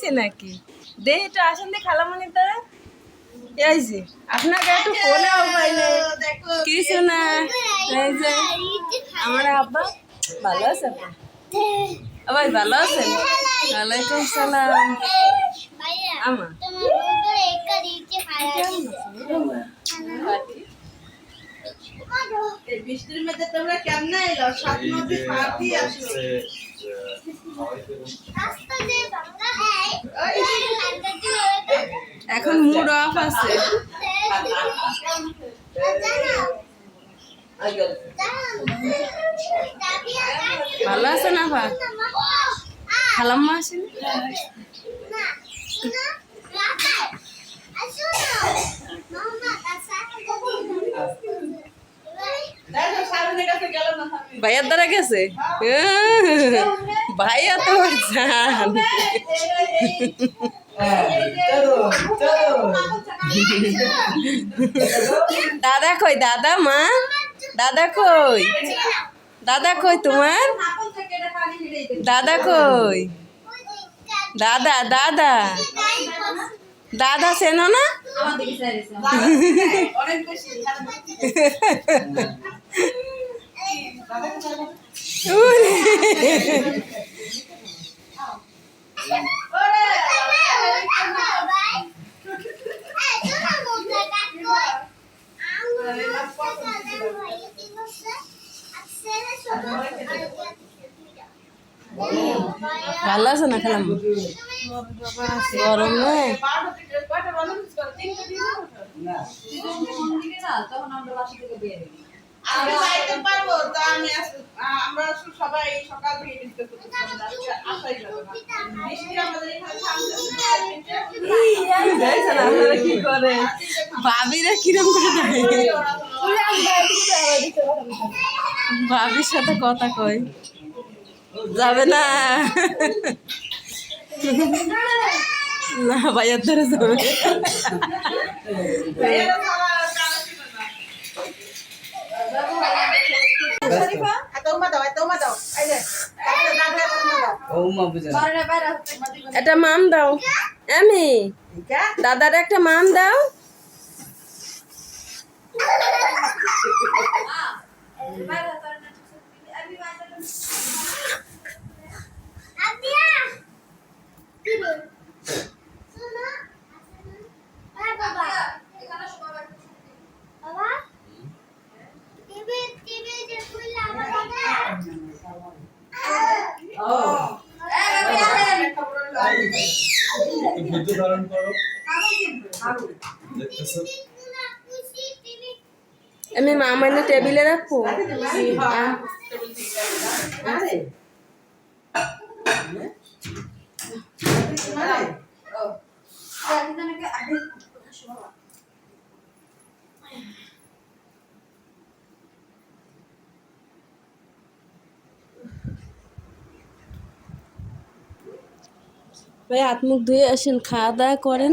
হয়েছে নাকি? দে একটু আসেন দে খালামণি তারা এই যে আপনাকে একটু ফোনেও পাইলে কিছু না। এই যে আমার আব্বা ভালো আছে ভাই, ভালো আছেন? ওয়ালাইকুম সালাম। আমা বৃষ্টির মধ্যে তোমরা কেমন এলো? স্বপ্ন কি পাতি আসলো? এখন মুড অফ আছে। ভালো আছে না ভাই? খালাম্মা আসেন? ভাইয়ার দ্বারা গেছে? ভাইয়া তো জান। দাদা কই? দাদা মা দাদা কই? দাদা কই তোমার? দাদা কই? দাদা দাদা দাদা চেনো না? ভালো আছে না খেলাম? গরম নয়? আমি যাইতে পারবো তো আমরা সবাই সকাল থেকে ডিসকাস করতেছিলাম আসাই যাবে না বৃষ্টি আমাদের এখানে আপনারা কি করে ভাবিরা কিরম করে ভাবির সাথে কথা কয় যাবে না না ভাইয়ার ধরে যাবে একটা মাম দাও আমি দাদার একটা মাম দাও আমি মামানে টেবিলে রাখবো ভাই হাত মুখ ধুয়ে আসেন খাওয়া দাওয়া করেন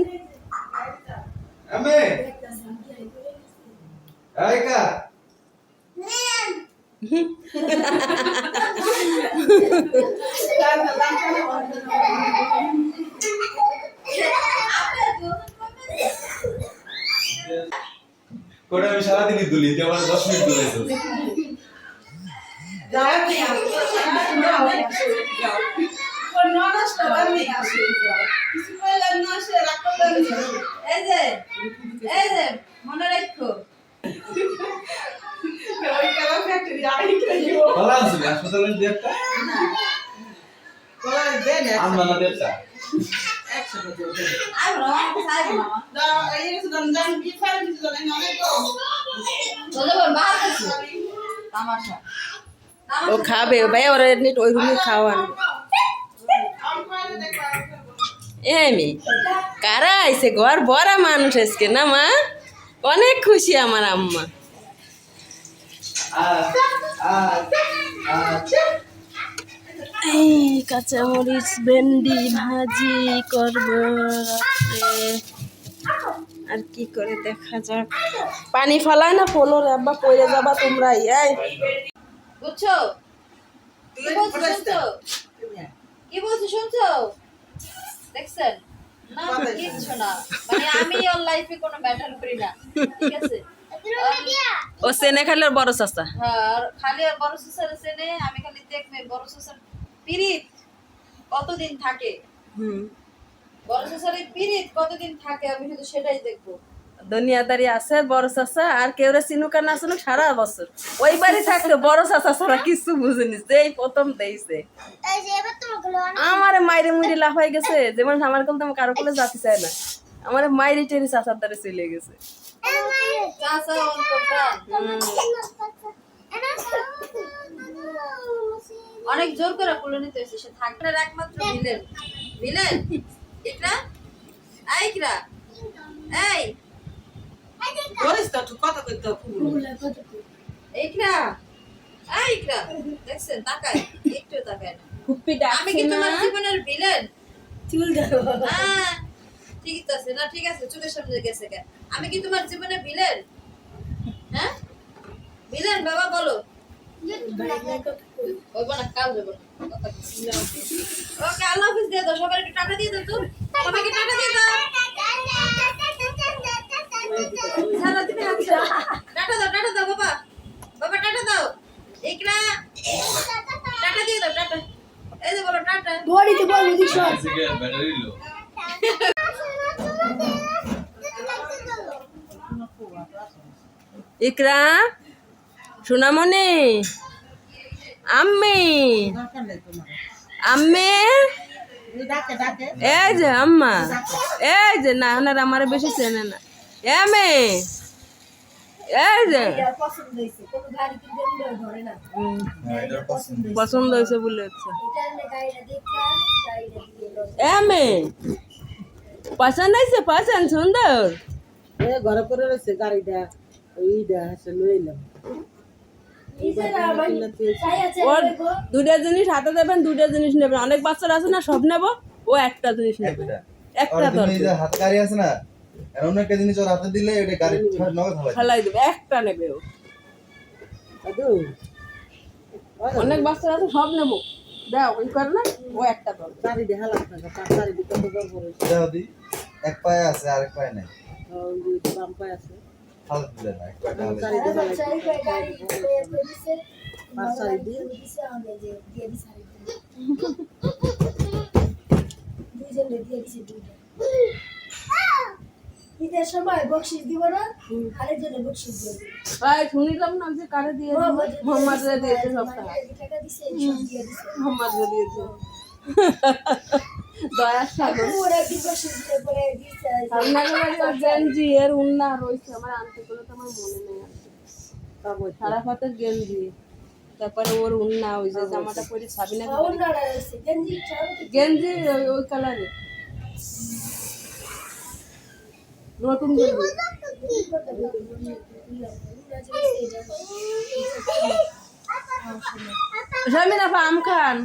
আমি সারাদিনই দুলি আমার 10 মিনিট দুলাইছো মনে রাখো হাসপাতালের ডেটটা আমরা ডেটটা ও খাবে ভাই ওরা এমনি ওই রুমে খাওয়ান এমি কারা আইছে ঘর বড় মানুষ আজকে না মা অনেক খুশি আমার আম্মা এই কাঁচামরিচ ভেন্ডি ভাজি করবো রাত্রে আর কি করে দেখা যাক পানি ফেলায় না পনেরো আব্বা পড়ে যাবা তোমরা এই বুঝছো কি বলছো শুনছো দেখছেন না কিচ্ছু না মানে আমি ওর লাইফে কোনো ম্যাটার করি না ঠিক আছে ও সেনে খাইলে ওর বড় চাচা। হ্যাঁ আর খালি আর বড় সুসার চেনে আমি খালি দেখবে বড় সুসার পিরিত কতদিন থাকে হুম বড় সুসারের পিরিত কতদিন থাকে আমি শুধু সেটাই দেখবো দুনিয়াদারি আছে বড় চাচা আর কেউ রে চিনুক আর না চিনুক সারা বছর ওই বাড়ি থাকতে বড় চাচা ছাড়া কিছু বুঝেনি এই প্রথম দেইছে আমার মাইরে মুড়ি লাফ হয়ে গেছে যেমন আমার কোন তোমার কারো কোলে যাতে চায় না আমার মাইরে টেরি চাচার দ্বারে চলে গেছে চাচা অন্তপ্রাণ অনেক জোর করে কোলে নিতে হয়েছে সে থাকবে না একমাত্র ভিলেন ভিলেন ইকরা এই ইকরা এই বলিস তো একটু কথা কইতে ইকরা এই ইকরা দেখছেন তাকায় একটু তাকায় না খুপ্পি আমি কি তোমার জীবনের ভিলেন চুল ধরো হ্যাঁ ঠিক আছে না ঠিক আছে চোখের সামনে গেছে কেন আমি কি তোমার জীবনে ভিলেন হ্যাঁ ভিলেন বাবা বলো বলবো না কাল দেবো ওকে আল্লাহ হাফিজ দিয়ে দাও সবাই একটু টাকা দিয়ে দাও তো সবাইকে টাকা দিয়ে দাও সারা দিনে হাত টাটা দাও বাবা বাবা টাটা দাও ইকরা টাটা দিয়ে দাও টাটা এই যে বলো টাটা বড়িতে বলবো দিছো আজকে ব্যাটারি লো ইকরা সোনামণি আম্মি আম্মি এই যে আম্মা এই যে না না আমার বেশি চেনে না এ মেয়ে এই যে পছন্দ হইছে কোন গাড়ি কিনতে ধরে না এটা পছন্দ পছন্দ হয়েছে বলে হচ্ছে এটা নে গাড়িটা দেখলাম গাড়িটা দিয়ে দাও এ মেয়ে পছন্দ হয়েছে পছন্দ সুন্দর ঘরে করে রয়েছে গাড়িটা ওইটা আছে লইলাম ওর দুটা জিনিস হাতে দেবেন দুটা জিনিস নেবেন অনেক বাচ্চারা আছে না সব নেবো ও একটা জিনিস নেবে একটা দরকার হাত গাড়ি আছে না এমন একটা জিনিস ওর হাতে দিলে এটা গাড়ি নগদ হবে ফেলাই দেবে একটা নেবে ও অনেক বাচ্চারা আছে সব নেবো দাও ওই করে না ও একটা দরকার গাড়ি দেখা লাগবে না তার গাড়ি দিতে তো দরকার হইছে দাও দি এক পায়ে আছে আর এক পায়ে নাই ওই যে বাম পায়ে আছে হাল দিলে না এক পায়ে হাল গাড়ি দেখা লাগবে চাই গাড়ি করে দিছে পাঁচ সারি দিয়ে দিছে আমাদের যে দিয়ে দিছে দুইজন দিয়ে দিছে দুইজন ঈদের সময় বকশিস দিব না আরেকজন বকশিস দিব ভাই শুনিলাম না যে কারে দিয়ে মোহাম্মদ রে দিয়েছে সব টাকা টাকা দিছে সব দিয়ে দিছে মোহাম্মদ রে দিয়েছে দয়ার সাগর ওরা কি বকশিস দিয়ে পরে দিছে আপনাদের গেঞ্জি এর উন্না রয়েছে আমার আনতে করে তো আমার মনে নেই আর তারপর সারা ফাতের গেঞ্জি তারপরে ওর উন্না ওই যে জামাটা পরে সাবিনা ওরা রয়েছে গঞ্জি চাও গেঞ্জি ওই কালারে নতুন গেঞ্জি শামিনা আম খান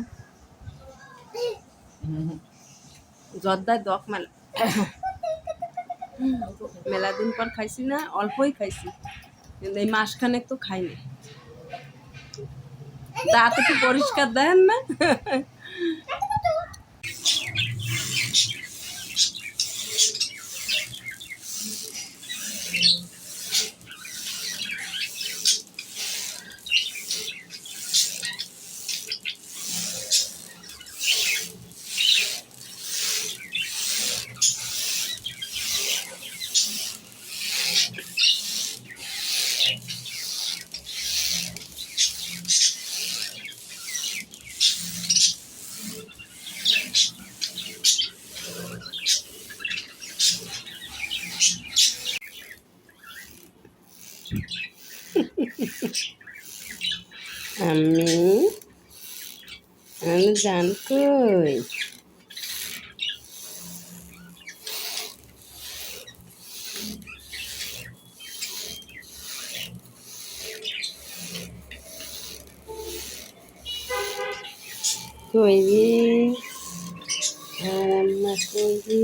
জর্দার দক মেলা মেলা দিন পর খাইছি না অল্পই খাইছি কিন্তু এই মাসখানেক তো খাইনি দাঁত একটু পরিষ্কার দেন না আমি জান কই কই রে আর আম্মা কই রে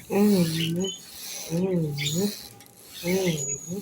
হুম হুম হুম হুম